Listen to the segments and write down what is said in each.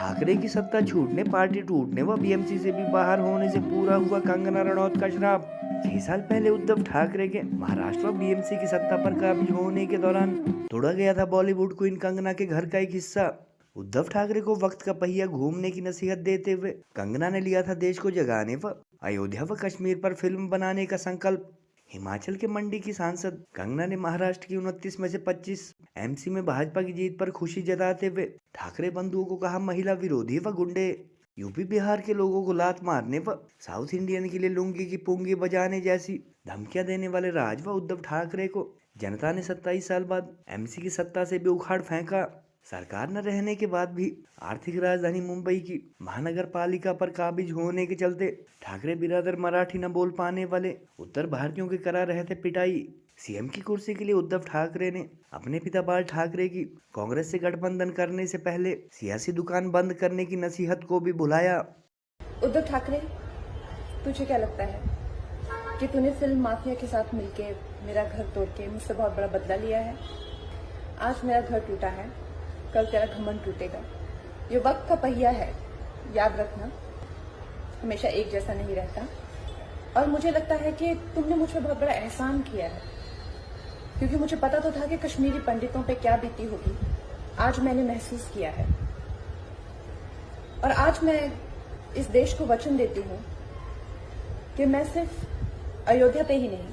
ठाकरे की सत्ता छूटने, पार्टी टूटने व बीएमसी से भी बाहर होने से पूरा हुआ कंगना रनौत का श्राप। 6 साल पहले उद्धव ठाकरे के महाराष्ट्र व बीएमसी की सत्ता पर काबिज होने के दौरान तोड़ा गया था बॉलीवुड क्वीन कंगना के घर का एक हिस्सा। उद्धव ठाकरे को वक्त का पहिया घूमने की नसीहत देते हुए कंगना ने लिया था देश को जगाने व अयोध्या व कश्मीर पर फिल्म बनाने का संकल्प। हिमाचल के मंडी की सांसद कंगना ने महाराष्ट्र की 29 में से 25 एमसी में भाजपा की जीत पर खुशी जताते हुए ठाकरे बंधुओं को कहा महिला विरोधी व गुंडे। यूपी बिहार के लोगों को लात मारने व साउथ इंडियन के लिए लुंगी की पुंगी बजाने जैसी धमकियां देने वाले राज व उद्धव ठाकरे को जनता ने 27 साल बाद एमसी की सत्ता से भी उखाड़ फेंका। सरकार न रहने के बाद भी आर्थिक राजधानी मुंबई की महानगर पालिका पर काबिज होने के चलते ठाकरे बिरादर मराठी न बोल पाने वाले उत्तर भारतीयों के करा रहे थे पिटाई। सीएम की कुर्सी के लिए उद्धव ठाकरे ने अपने पिता बाल ठाकरे की कांग्रेस से गठबंधन करने से पहले सियासी दुकान बंद करने की नसीहत को भी भुलाया। उद्धव ठाकरे, तुझे क्या लगता है कि तूने फिल्म माफिया के साथ मिलके मेरा घर तोड़ के मुझसे बहुत बड़ा बदला लिया है? आज मेरा घर टूटा है, कल तेरा घमंड टूटेगा। ये वक्त का पहिया है, याद रखना, हमेशा एक जैसा नहीं रहता। और मुझे लगता है कि तुमने मुझ पर बहुत बड़ा एहसान किया है, क्योंकि मुझे पता तो था कि कश्मीरी पंडितों पे क्या बीती होगी। आज मैंने महसूस किया है और आज मैं इस देश को वचन देती हूँ कि मैं सिर्फ अयोध्या पे ही नहीं,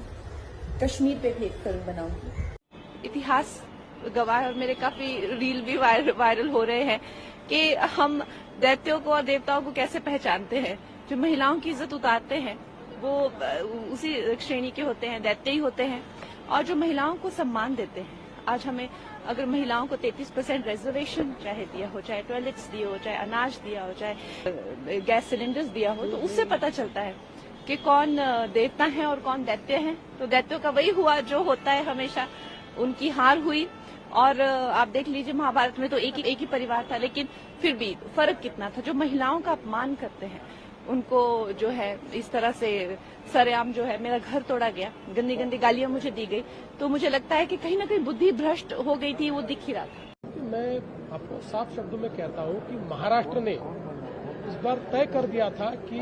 कश्मीर पे भी एक फिल्म बनाऊंगी। इतिहास गवाह और मेरे काफी रील भी वायरल हो रहे हैं कि हम दैत्यों को और देवताओं को कैसे पहचानते हैं। जो महिलाओं की इज्जत उतारते हैं वो उसी श्रेणी के होते हैं, दैत्य ही होते हैं। और जो महिलाओं को सम्मान देते हैं, आज हमें अगर महिलाओं को 33% रिजर्वेशन चाहे दिया हो, चाहे टॉयलेट्स दिए हो, चाहे अनाज दिया हो, चाहे गैस सिलेंडर्स दिया हो, तो उससे पता चलता है कि कौन देवता है और कौन दैत्य है। तो दैत्यों का वही हुआ जो होता है हमेशा, उनकी हार हुई। और आप देख लीजिए महाभारत में तो एक ही परिवार था, लेकिन फिर भी फर्क कितना था। जो महिलाओं का अपमान करते हैं उनको जो है इस तरह से सरेआम जो है मेरा घर तोड़ा गया, गंदी गंदी गालियां मुझे दी गई, तो मुझे लगता है कि कहीं ना कहीं बुद्धि भ्रष्ट हो गई थी, वो दिख ही रहा था। मैं आपको साफ शब्दों में कहता हूं कि महाराष्ट्र ने इस बार तय कर दिया था कि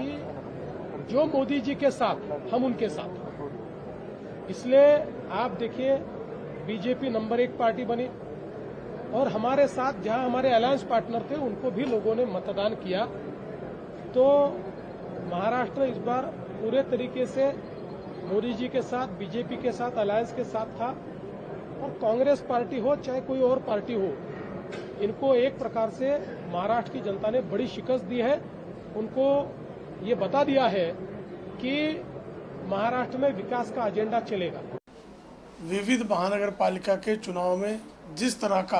जो मोदी जी के साथ हम उनके साथ। इसलिए आप देखिए बीजेपी नंबर 1 पार्टी बनी और हमारे साथ जहां हमारे अलायंस पार्टनर थे उनको भी लोगों ने मतदान किया। तो महाराष्ट्र इस बार पूरे तरीके से मोदी जी के साथ, बीजेपी के साथ, अलायंस के साथ था। और कांग्रेस पार्टी हो चाहे कोई और पार्टी हो, इनको एक प्रकार से महाराष्ट्र की जनता ने बड़ी शिकस्त दी है। उनको ये बता दिया है कि महाराष्ट्र में विकास का एजेंडा चलेगा। विविध महानगर पालिका के चुनाव में जिस तरह का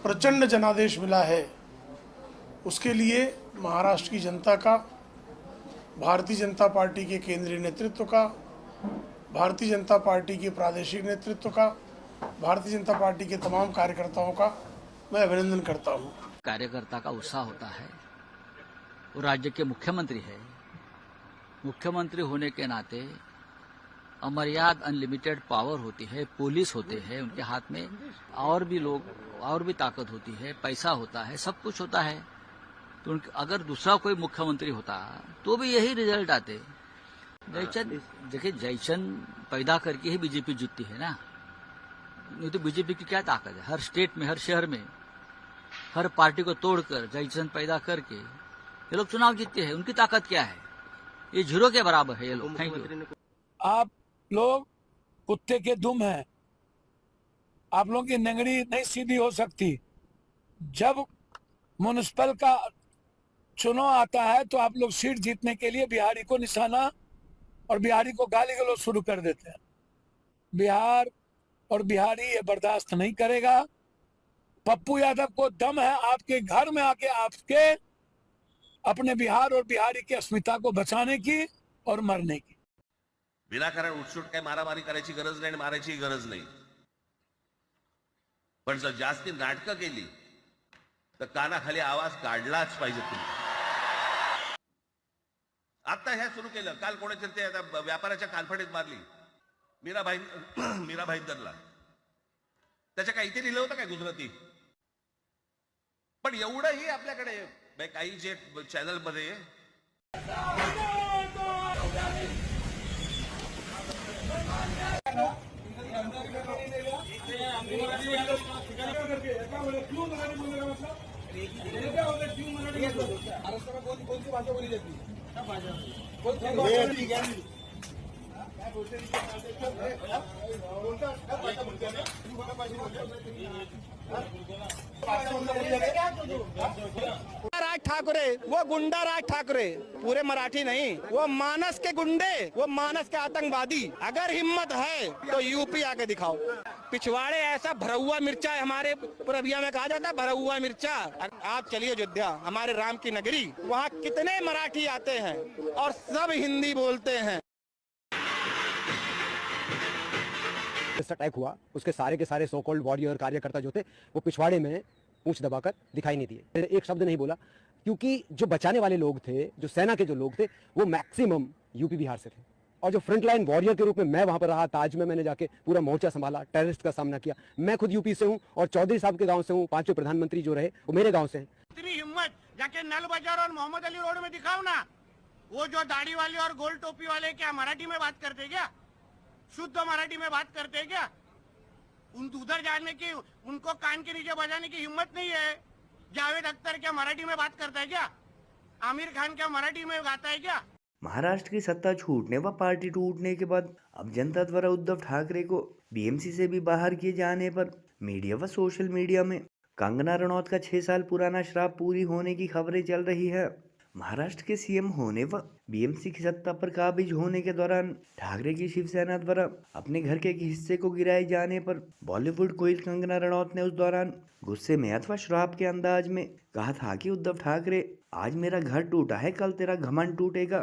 प्रचंड जनादेश मिला है, उसके लिए महाराष्ट्र की जनता का, भारतीय जनता पार्टी के केंद्रीय नेतृत्व का, भारतीय जनता पार्टी के प्रादेशिक नेतृत्व का, भारतीय जनता पार्टी के तमाम कार्यकर्ताओं का मैं अभिनंदन करता हूं। कार्यकर्ता का उत्साह होता है। वो राज्य के मुख्यमंत्री है, मुख्यमंत्री होने के नाते अमर्याद अनलिमिटेड पावर होती है, पुलिस होते हैं उनके हाथ में, और भी लोग और भी ताकत होती है, पैसा होता है, सब कुछ होता है। तो अगर दूसरा कोई मुख्यमंत्री होता तो भी यही रिजल्ट आते। जयचंद देखिए, जयचंद पैदा करके ही बीजेपी जीतती है ना। नहीं तो बीजेपी की क्या ताकत है? हर स्टेट में, हर शहर में, हर पार्टी को तोड़कर जयचंद पैदा करके ये लोग चुनाव जीतते हैं। उनकी ताकत क्या है? ये जीरो के बराबर है ये लोग। Thank you. आप लोग कुत्ते के दुम हैं, आप लोगों की नंगड़ी नहीं सीधी हो सकती। जब म्युनिसिपल का चुनाव आता है तो आप लोग सीट जीतने के लिए बिहारी को निशाना और बिहारी को गाली गलौज शुरू कर देते हैं। बिहार और बिहारी ये बर्दाश्त नहीं करेगा। पप्पू यादव को दम है आपके घर में आके आपके अपने बिहार और बिहारी की अस्मिता को बचाने की और मरने की। विनाकारण उठसूट काय मारामारी करायची गरज नाही, मारायची गरज नाही। पण जर जास्ती नाटकं केली तर कानाखाली आवाज काढलाच पाहिजे तुम्ही। आता ह्या सुरू केलं, काल कोणाच्या ते व्यापाराच्या कानफडीत मारली मीरा भाईंदरला। त्याच्या काय इथे लिहिलं होतं काय गुजराती? पण पण एवढंही आपल्याकडे काही जे चॅनलमध्ये राज ठाकरे वो गुंडा राज ठाकरे, पूरे मराठी नहीं, वो मानस के गुंडे, वो मानस के आतंकवादी। अगर हिम्मत है तो यूपी आके दिखाओ। पिछवाड़े ऐसा भरा हुआ मिर्चा है, हमारे पूरबिया में कहा जाता है भरा हुआ मिर्चा। आप चलिए अयोध्या, हमारे राम की नगरी, वहाँ कितने मराठी आते हैं और सब हिंदी बोलते हैं। अटैक हुआ, उसके सारे के सारे सो कॉल्ड वॉरियर कार्यकर्ता जो थे वो पिछवाड़े में पूंछ दबाकर दिखाई नहीं दिए। मैंने एक शब्द नहीं बोला, क्योंकि जो बचाने वाले लोग थे, जो सेना के जो लोग थे, वो मैक्सिमम यूपी बिहार से थे। और जो फ्रंटलाइन वॉरियर के रूप में मैं वहां पर रहा, ताज में मैंने जाके पूरा मोर्चा संभाला, टेररिस्ट का सामना किया। मैं खुद यूपी से हूं और चौधरी साहब के गांव से हूं। 5वें प्रधानमंत्री जो रहे वो मेरे गांव से हैं। इतनी हिम्मत जाके नल बाजार और मोहम्मद अली रोड में दिखाओ ना। वो जो दाढ़ी वाले और गोल टोपी वाले क्या मराठी में बात करते क्या? शुद्ध मराठी में बात करते क्या? उधर जाने की, उनको कान के नीचे बजाने की हिम्मत नहीं है। जावेद अख्तर क्या मराठी में बात करता है क्या? आमिर खान क्या मराठी में गाता है क्या? महाराष्ट्र की सत्ता छूटने व पार्टी टूटने के बाद अब जनता द्वारा उद्धव ठाकरे को बीएमसी से भी बाहर किए जाने पर मीडिया व सोशल मीडिया में कंगना रनौत का 6 साल पुराना श्राप पूरी होने की खबरें चल रही है। महाराष्ट्र के सीएम होने व बीएमसी की सत्ता पर काबिज होने के दौरान ठाकरे की शिवसेना द्वारा अपने घर के एक हिस्से को गिराए जाने पर बॉलीवुड क्वीन कंगना रनौत ने उस दौरान गुस्से में अथवा श्राप के अंदाज में कहा था कि उद्धव ठाकरे, आज मेरा घर टूटा है, कल तेरा घमंड टूटेगा।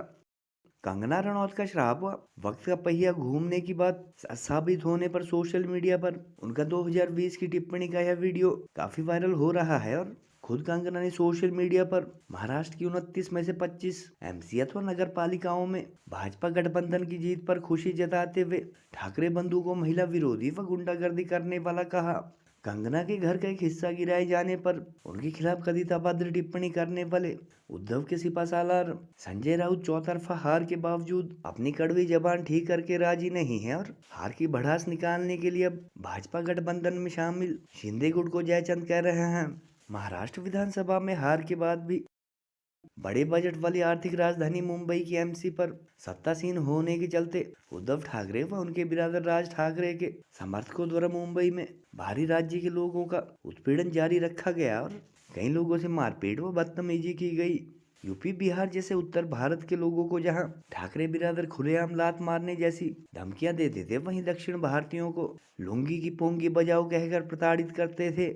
कंगना रनौत का श्राप वक्त का पहिया घूमने की बात साबित होने पर सोशल मीडिया पर उनका 2020 की टिप्पणी का यह वीडियो काफी वायरल हो रहा है। और खुद कंगना ने सोशल मीडिया पर महाराष्ट्र की 29 में से 25 एमसी अथवा नगर पालिकाओं में भाजपा गठबंधन की जीत पर खुशी जताते हुए ठाकरे बंधु को महिला विरोधी व गुंडागर्दी करने वाला कहा। कंगना के घर का एक हिस्सा गिराए जाने पर उनके खिलाफ कथित अभद्र टिप्पणी करने वाले उद्धव के सिपासालार संजय राउत चौतरफा हार के बावजूद अपनी कड़वी जबान ठीक करके राजी नहीं है और हार की भड़ास निकालने के लिए अब भाजपा गठबंधन में शामिल शिंदे गुट को जयचंद कह रहे हैं। महाराष्ट्र विधानसभा में हार के बाद भी बड़े बजट वाली आर्थिक राजधानी मुंबई की एमसी पर सत्तासीन होने के चलते उद्धव ठाकरे व उनके बिरादर राज ठाकरे के समर्थकों द्वारा मुंबई में बाहरी राज्य के लोगों का उत्पीड़न जारी रखा गया और कई लोगों से मारपीट व बदतमीजी की गई। यूपी बिहार जैसे उत्तर भारत के लोगों को जहां ठाकरे बिरादर खुलेआम लात मारने जैसी धमकियां देते थे, वहीं दक्षिण भारतीयों को लुंगी की पोंगी बजाओ कहकर प्रताड़ित करते थे।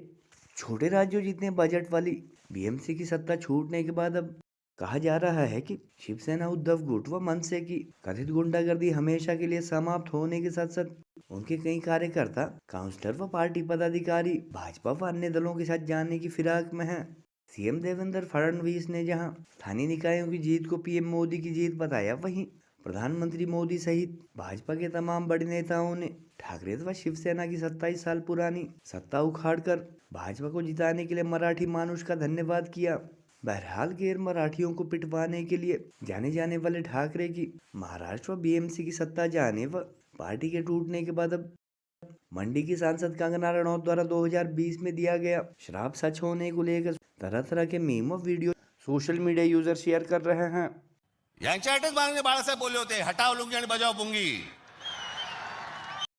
छोटे राज्यों जितने बजट वाली बीएमसी की सत्ता छूटने के बाद अब कहा जा रहा है कि शिवसेना उद्धव गुट व मनसे की कथित गुंडागर्दी हमेशा के लिए समाप्त होने के साथ साथ उनके कई कार्यकर्ता, काउंसलर व पार्टी पदाधिकारी भाजपा व अन्य दलों के साथ जाने की फिराक में हैं। सीएम देवेंद्र फडणवीस ने जहां स्थानीय निकायों की जीत को पीएम मोदी की जीत बताया, वहीं प्रधानमंत्री मोदी सहित भाजपा के तमाम बड़े नेताओं ने ठाकरे व शिवसेना की 27 साल पुरानी सत्ता उखाड़कर भाजपा को जिताने के लिए मराठी मानुष का धन्यवाद किया। बहरहाल गैर मराठियों को पिटवाने के लिए जाने जाने वाले ठाकरे की महाराष्ट्र व बीएमसी की सत्ता जाने व पार्टी के टूटने के बाद अब मंडी की सांसद कंगना रनौत द्वारा 2020 में दिया गया श्राप सच होने को लेकर तरह तरह के मीम और video social media user share कर रहे हैं। यांच्यासाठीच माननीय बाळासाहेब बोलले होते, हटाव लुंगी आणि बजाव पुंगी।